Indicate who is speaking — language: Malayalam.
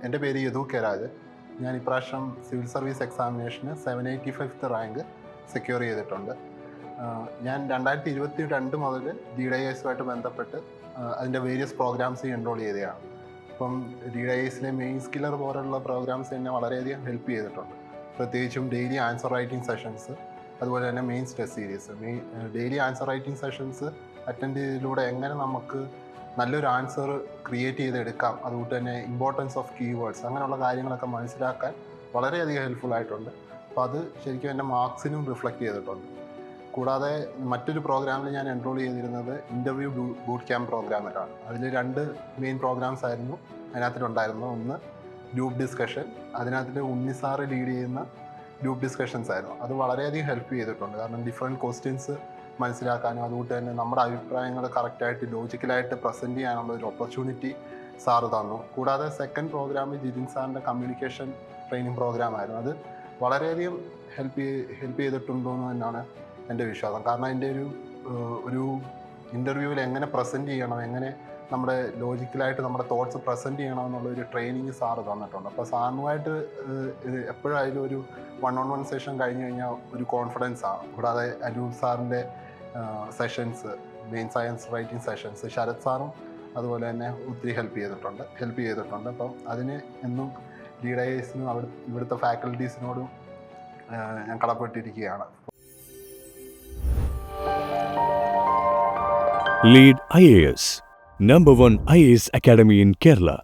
Speaker 1: എൻ്റെ പേര് യദു കെ രാജ്. ഞാൻ ഇപ്രാവശ്യം സിവിൽ സർവീസ് എക്സാമിനേഷന് 785th റാങ്ക് സെക്യൂർ ചെയ്തിട്ടുണ്ട്. ഞാൻ 2022 മുതൽ DDIS-ഉമായിട്ട് ബന്ധപ്പെട്ട് അതിൻ്റെ വേരിയസ് പ്രോഗ്രാംസ് എൻറോൾ ചെയ്തതാണ്. ഇപ്പം DDIS-ലെ മെയിൻ സ്കില്ലർ പോലുള്ള പ്രോഗ്രാംസ് എന്നെ വളരെയധികം ഹെൽപ്പ് ചെയ്തിട്ടുണ്ട്. പ്രത്യേകിച്ചും ഡെയിലി ആൻസർ റൈറ്റിംഗ് സെഷൻസ്, അതുപോലെ തന്നെ mains test series. Daily answer writing sessions attend ചെയ്തതിലൂടെ എങ്ങനെ നമുക്ക് നല്ലൊരു ആൻസർ ക്രിയേറ്റ് ചെയ്തെടുക്കാം, അതുകൊണ്ട് തന്നെ ഇമ്പോർട്ടൻസ് ഓഫ് കീവേഡ്സ്, അങ്ങനെയുള്ള കാര്യങ്ങളൊക്കെ മനസ്സിലാക്കാൻ വളരെയധികം ഹെൽപ്ഫുൾ ആയിട്ടുണ്ട്. അപ്പോൾ അത് ശരിക്കും എൻ്റെ മാർക്സിനും റിഫ്ലക്റ്റ് ചെയ്തിട്ടുണ്ട്. കൂടാതെ മറ്റൊരു പ്രോഗ്രാമിൽ ഞാൻ എൻറോൾ ചെയ്തിരുന്നത് ഇൻ്റർവ്യൂ ബൂട്ട് ക്യാമ്പ് പ്രോഗ്രാമിലാണ്. അതിൽ 2 മെയിൻ പ്രോഗ്രാംസ് ആയിരുന്നു അതിനകത്തിലുണ്ടായിരുന്നത്. ഒന്ന് ഗ്രൂപ്പ് ഡിസ്കഷൻ, അതിനകത്തിൽ ഉണ്ണിസാറ് ലീഡ് ചെയ്യുന്ന ഗ്രൂപ്പ് ഡിസ്കഷൻസ് ആയിരുന്നു. അത് വളരെയധികം ഹെൽപ്പ് ചെയ്തിട്ടുണ്ട്. കാരണം ഡിഫറെൻറ്റ് ക്വസ്റ്റ്യൻസ് മനസ്സിലാക്കാനും അതുകൊണ്ട് തന്നെ നമ്മുടെ അഭിപ്രായങ്ങൾ കറക്റ്റായിട്ട് ലോജിക്കലായിട്ട് പ്രസൻറ്റ് ചെയ്യാനുള്ള ഒരു ഓപ്പർച്യൂണിറ്റി സാറ് തന്നു. കൂടാതെ സെക്കൻഡ് പ്രോഗ്രാം ജിതിൻ സാറിൻ്റെ കമ്മ്യൂണിക്കേഷൻ ട്രെയിനിങ് പ്രോഗ്രാമായിരുന്നു. അത് വളരെയധികം ഹെൽപ്പ് ചെയ്തിട്ടുണ്ടോയെന്ന് തന്നെയാണ് എൻ്റെ വിശ്വാസം. കാരണം എൻ്റെ ഒരു ഇൻ്റർവ്യൂവിൽ എങ്ങനെ പ്രസൻറ്റ് ചെയ്യണം, എങ്ങനെ നമ്മുടെ ലോജിക്കലായിട്ട് നമ്മുടെ തോട്ട്സ് പ്രസൻറ്റ് ചെയ്യണം എന്നുള്ളൊരു ട്രെയിനിങ് സാറ് തന്നിട്ടുണ്ട്. അപ്പോൾ സാറിനുമായിട്ട് എപ്പോഴായാലും ഒരു 1-on-1 സെഷൻ കഴിഞ്ഞ് കഴിഞ്ഞാൽ ഒരു കോൺഫിഡൻസ് ആണ്. കൂടാതെ അനൂപ് സാറിൻ്റെ sessions, main science writing sessions, Sarath സാറും അതുപോലെ തന്നെ ഒത്തിരി ഹെൽപ്പ് ചെയ്തിട്ടുണ്ട്. അപ്പം അതിന് എന്നും DDIS-നും ഇവിടുത്തെ ഫാക്കൽറ്റീസിനോടും ഞാൻ കടപ്പെട്ടിരിക്കുകയാണ്.
Speaker 2: Lead IAS, #1 IAS Academy in Kerala.